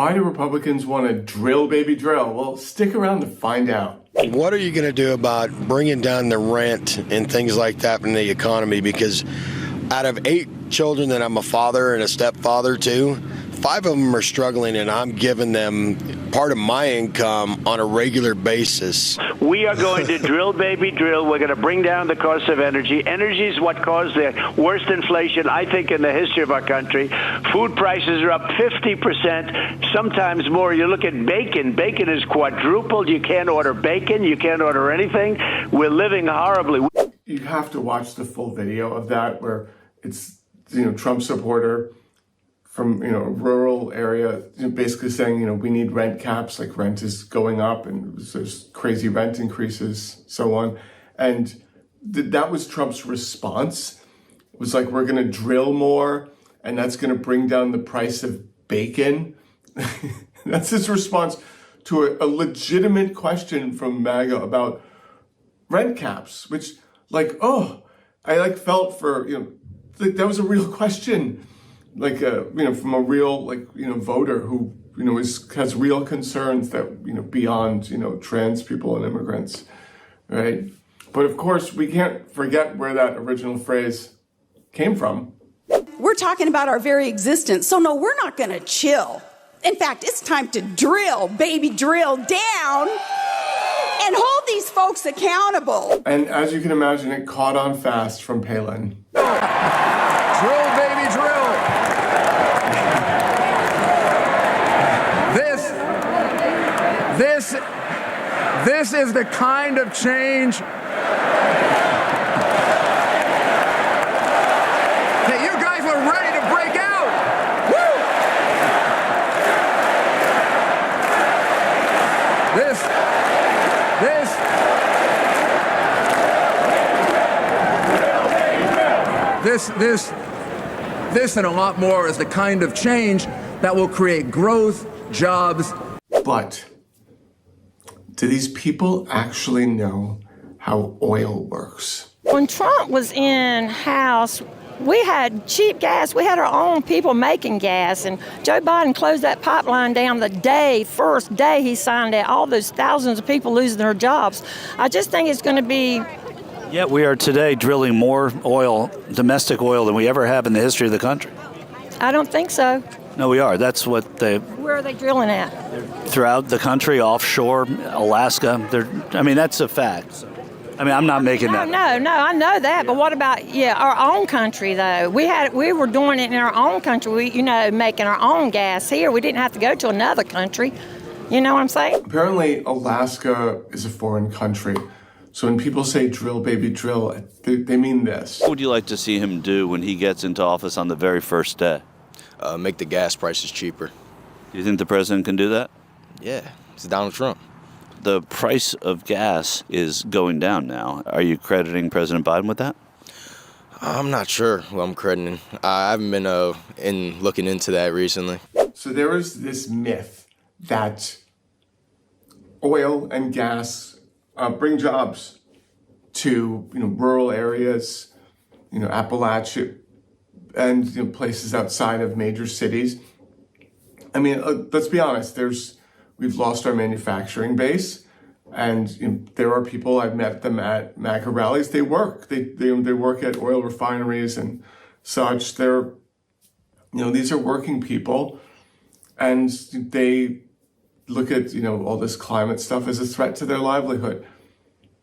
Why do Republicans want to drill, baby, drill? Well, stick around to find out. What are you going to do about bringing down the rent and things like that in the economy? Because out of 8 children that I'm a father and a stepfather to, 5 of them are struggling, and I'm giving them part of my income on a regular basis. We are going to drill, baby, drill. We're going to bring down the cost of energy. Energy is what caused the worst inflation, I think, in the history of our country. Food prices are up 50%, sometimes more. You look at bacon. Bacon is quadrupled. You can't order bacon. You can't order anything. We're living horribly. You have to watch the full video of that where it's, Trump supporter from, a rural area, basically saying, we need rent caps, like rent is going up and there's crazy rent increases, so on. And that was Trump's response. It was like, we're going to drill more and that's going to bring down the price of bacon. That's his response to a legitimate question from MAGA about rent caps, which I felt for, that was a real question. From a real, voter who, has real concerns that, beyond, trans people and immigrants, right? But of course, we can't forget where that original phrase came from. We're talking about our very existence. So no, we're not going to chill. In fact, it's time to drill, baby, drill down and hold these folks accountable. And as you can imagine, it caught on fast from Palin. Drill, baby, drill. This is the kind of change that you guys were ready to break out. Woo! This and a lot more is the kind of change that will create growth, jobs. But do these people actually know how oil works? When Trump was in House, we had cheap gas. We had our own people making gas. And Joe Biden closed that pipeline down the first day he signed it. All those thousands of people losing their jobs. I just think it's going to be... Yet we are today drilling more oil, domestic oil, than we ever have in the history of the country. I don't think so. No, we are. That's what they... Where are they drilling at? Throughout the country, offshore, Alaska. That's a fact. I'm not making that. No, I know that. But what about, our own country, though? We were doing it in our own country, making our own gas here. We didn't have to go to another country. You know what I'm saying? Apparently, Alaska is a foreign country. So when people say drill, baby, drill, they mean this. What would you like to see him do when he gets into office on the very first day? Make the gas prices cheaper. Do you think the president can do that? Yeah, it's Donald Trump. The price of gas is going down now. Are you crediting President Biden with that? I'm not sure who I'm crediting. I haven't been looking into that recently. So there is this myth that oil and gas bring jobs to rural areas, Appalachia, and places outside of major cities. Let's be honest. We've lost our manufacturing base, and there are people, I've met them at MAGA rallies. They work. They work at oil refineries and such. These are working people, and they look at all this climate stuff as a threat to their livelihood,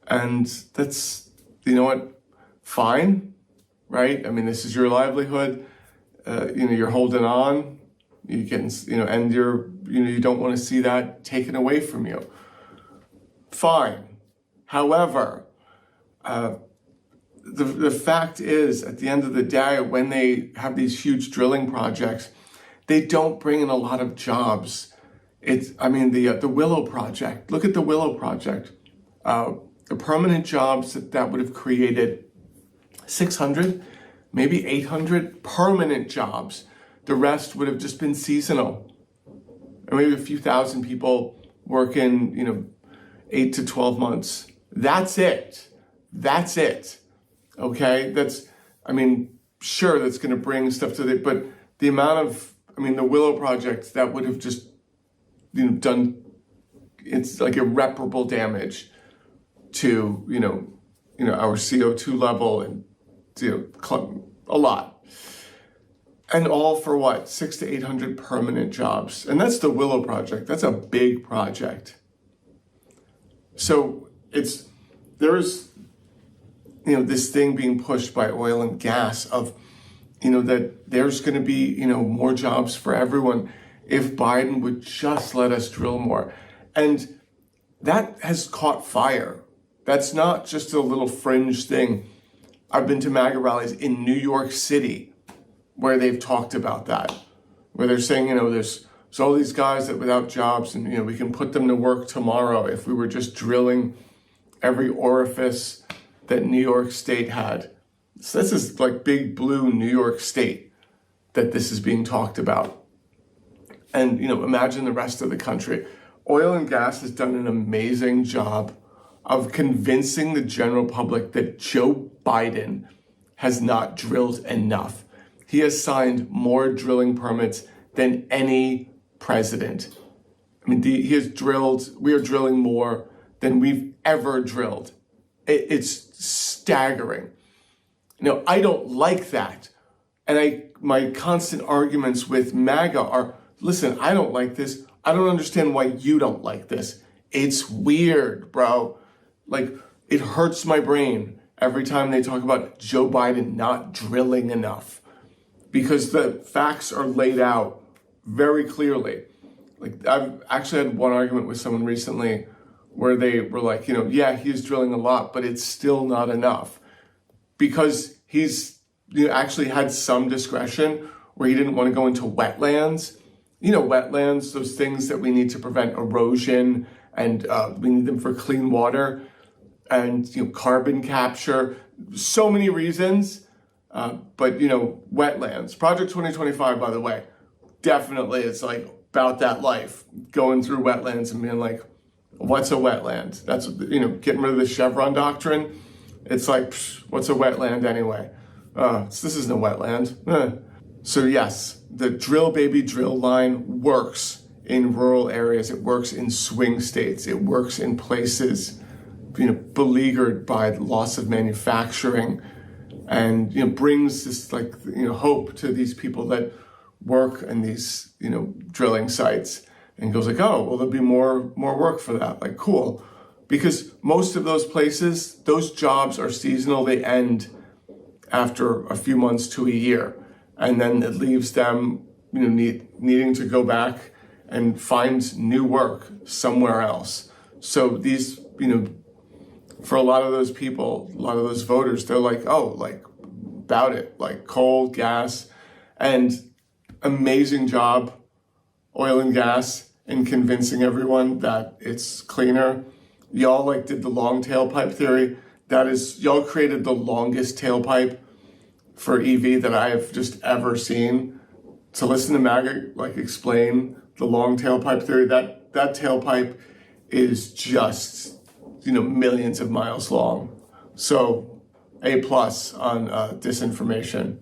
and that's fine, right? This is your livelihood. You're holding on. You can, and you don't want to see that taken away from you. Fine. However, the fact is, at the end of the day, when they have these huge drilling projects, they don't bring in a lot of jobs. The Willow Project. Look at the Willow Project. The permanent jobs that would have created 600, maybe 800 permanent jobs. The rest would have just been seasonal. Or maybe a few thousand people working, 8 to 12 months. That's it. Okay? Sure, that's going to bring stuff to but the amount of, the Willow Project, that would have just done, it's like irreparable damage to, our CO2 level and, a lot. And all for what? 600 to 800 permanent jobs. And that's the Willow Project. That's a big project. So there's this thing being pushed by oil and gas of, that there's going to be, more jobs for everyone if Biden would just let us drill more. And that has caught fire. That's not just a little fringe thing. I've been to MAGA rallies in New York City where they've talked about that, where they're saying, there's all these guys that without jobs and, we can put them to work tomorrow if we were just drilling every orifice that New York State had. So this is like big blue New York State that this is being talked about. And, imagine the rest of the country. Oil and gas has done an amazing job of convincing the general public that Joe Biden has not drilled enough. He has signed more drilling permits than any president. I mean, we are drilling more than we've ever drilled. It's staggering. I don't like that. And my constant arguments with MAGA are, listen, I don't like this. I don't understand why you don't like this. It's weird, bro. Like, it hurts my brain every time they talk about Joe Biden not drilling enough, because the facts are laid out very clearly. Like, I've actually had one argument with someone recently where they were like, yeah, he's drilling a lot, but it's still not enough, because he's actually had some discretion where he didn't want to go into wetlands. Wetlands, those things that we need to prevent erosion, and we need them for clean water and carbon capture. So many reasons, but wetlands. Project 2025, by the way, definitely it's like about that life, going through wetlands and being like, what's a wetland? That's getting rid of the Chevron doctrine. It's like, what's a wetland anyway? This isn't a wetland. So yes, the drill baby drill line works in rural areas. It works in swing states. It works in places, beleaguered by the loss of manufacturing, and brings this hope to these people that work in these drilling sites, and goes like, oh, well, there'll be more work for that. Like, cool, because most of those places, those jobs are seasonal. They end after a few months to a year. And then it leaves them, needing to go back and find new work somewhere else. So these, for a lot of those people, a lot of those voters, they're like, oh, like, about it, like coal, gas, and amazing job, oil and gas, in convincing everyone that it's cleaner. Y'all did the long tailpipe theory. Y'all created the longest tailpipe for EV that I have just ever seen. To listen to MAGA explain the long tailpipe theory, that tailpipe is just millions of miles long. So A+ on disinformation.